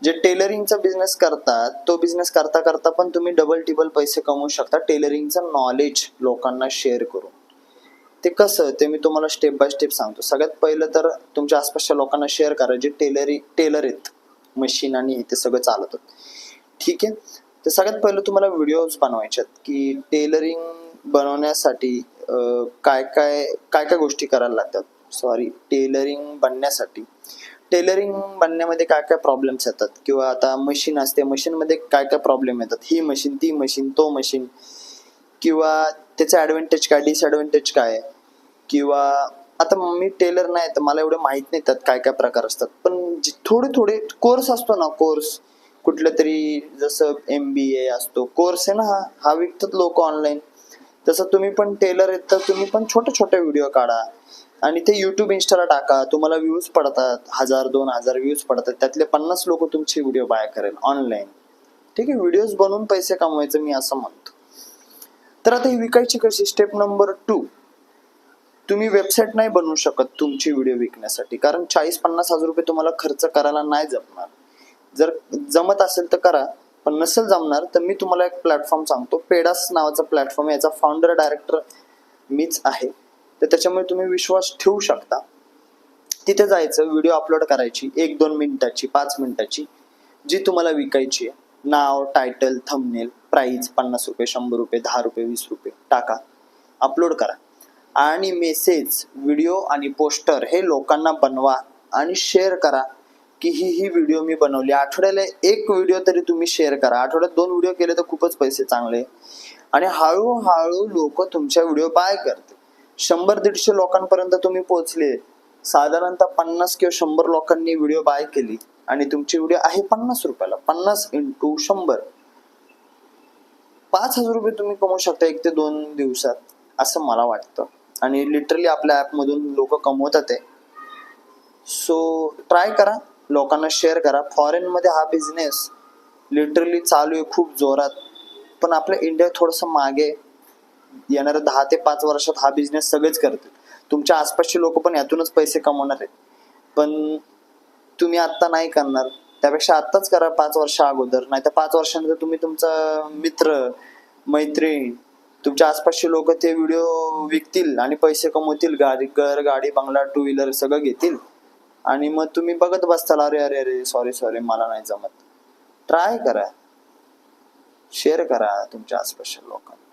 जे टेलरिंगचा बिझनेस करतात तो बिझनेस करता करता पण तुम्ही डबल टिबल पैसे कमवू शकता टेलरिंगचं नॉलेज लोकांना शेअर करून. ते कसं ते मी तुम्हाला स्टेप बाय स्टेप सांगतो. सगळ्यात पहिलं तर तुमच्या आसपासच्या लोकांना शेअर करा जे टेलर आहेत, मशीन आणि ते सगळं चालवतात. ठीक आहे. तर सगळ्यात पहिलं तुम्हाला व्हिडिओज बनवायचे आहेत की टेलरिंग बनवण्यासाठी काय काय काय काय गोष्टी करायला लागतात. टेलरिंग बनण्यामध्ये काय काय प्रॉब्लेम्स येतात किंवा आता मशीन असते, मशीनमध्ये काय काय प्रॉब्लेम येतात, ही मशीन ती मशीन तो मशीन, किंवा त्याचे ॲडव्हान्टेज काय डिसॲडव्हान्टेज काय, किंवा आता मी टेलर नाही तर मला एवढं माहित नाही त्यात काय काय प्रकार असतात. पण थोडे थोडे कोर्स असतो ना, कोर्स कुठलं तरी जसं MBA असतो कोर्स आहे ना, हा विकतात लोक ऑनलाईन. तसं तुम्ही पण टेलर आहेत तर तुम्ही पण छोटे छोटे व्हिडिओ काढा आणि ते युट्यूब इंस्टाला टाका. तुम्हाला व्ह्यूज पडतात 1000-2000 व्ह्यूज पडतात, त्यातले 50 लोक तुमचे व्हिडिओ बाय करेल ऑनलाईन. ठीक आहे. व्हिडिओज बनवून पैसे कमवायचं मी असं म्हणतो. तर आता ही विकायची कशी. स्टेप नंबर 2, तुम्ही वेबसाईट नाही बनवू शकत तुमची व्हिडिओ विकण्यासाठी, कारण 40-50 हजार रुपये तुम्हाला खर्च करायला नाही जमणार. जर जमत असेल तर करा, पण नसेल जमणार तर मी तुम्हाला एक प्लॅटफॉर्म सांगतो. पेडास नावाचा प्लॅटफॉर्म आहे, याचा फाउंडर डायरेक्टर मीच आहे. तर त्याच्यामुळे तुम्ही विश्वास ठेवू शकता. तिथे जायचं, व्हिडिओ अपलोड करायची 1-2 मिनिटाची 5 मिनिटाची जी तुम्हाला विकायची आहे. नाव, टायटल, थंबनेल, प्राइस 50 रुपये, 100 रुपये, 10 रुपये, 20 रुपये टाका, अपलोड करा आणि मेसेज, व्हिडिओ आणि पोस्टर हे लोकांना बनवा आणि शेअर करा की ही व्हिडिओ मी बनवली. आठवड्याला 1 व्हिडिओ तरी तुम्ही शेअर करा. आठवड्यात 2 व्हिडिओ केले तर खूपच पैसे चांगले. आणि हळूहळू लोक तुमच्या व्हिडिओ बाय करते. 100-150 लोकांपर्यंत तुम्ही पोहोचले. साधारणतः 50 किंवा 100 लोकांनी व्हिडिओ बाय केली आणि तुमची व्हिडिओ आहे 50 रुपयाला. 50 × 100 5,000 रुपये तुम्ही कमवू शकता 1 ते 2 दिवसात, असं मला वाटतं. आणि लिटरली आपल्या ॲपमधून लोक कमवतात आहे. सो ट्राय करा, लोकांना शेअर करा. फॉरेनमध्ये हा बिझनेस लिटरली चालू आहे खूप जोरात, पण आपल्या इंडिया थोडंसं मागे. येणाऱ्या 10 ते 5 वर्षात हा बिझनेस सगळेच करतील. तुमच्या आसपासचे लोक पण यातूनच पैसे कमवणार आहेत. पण तुम्ही आत्ता नाही करणार, त्यापेक्षा आत्ताच करा 5 वर्षा अगोदर. नाही तर 5 वर्षानंतर तुम्ही तुमचा मित्र मैत्रीण तुमच्या आसपासचे लोक ते व्हिडिओ विकतील आणि पैसे कमवतील. गाडी बंगला 2 व्हीलर सगळं घेतील आणि मग तुम्ही बघत बसताल, अरे अरे अरे सॉरी मला नाही जमत. ट्राय करा, शेअर करा तुमच्या आसपासच्या लोकांना.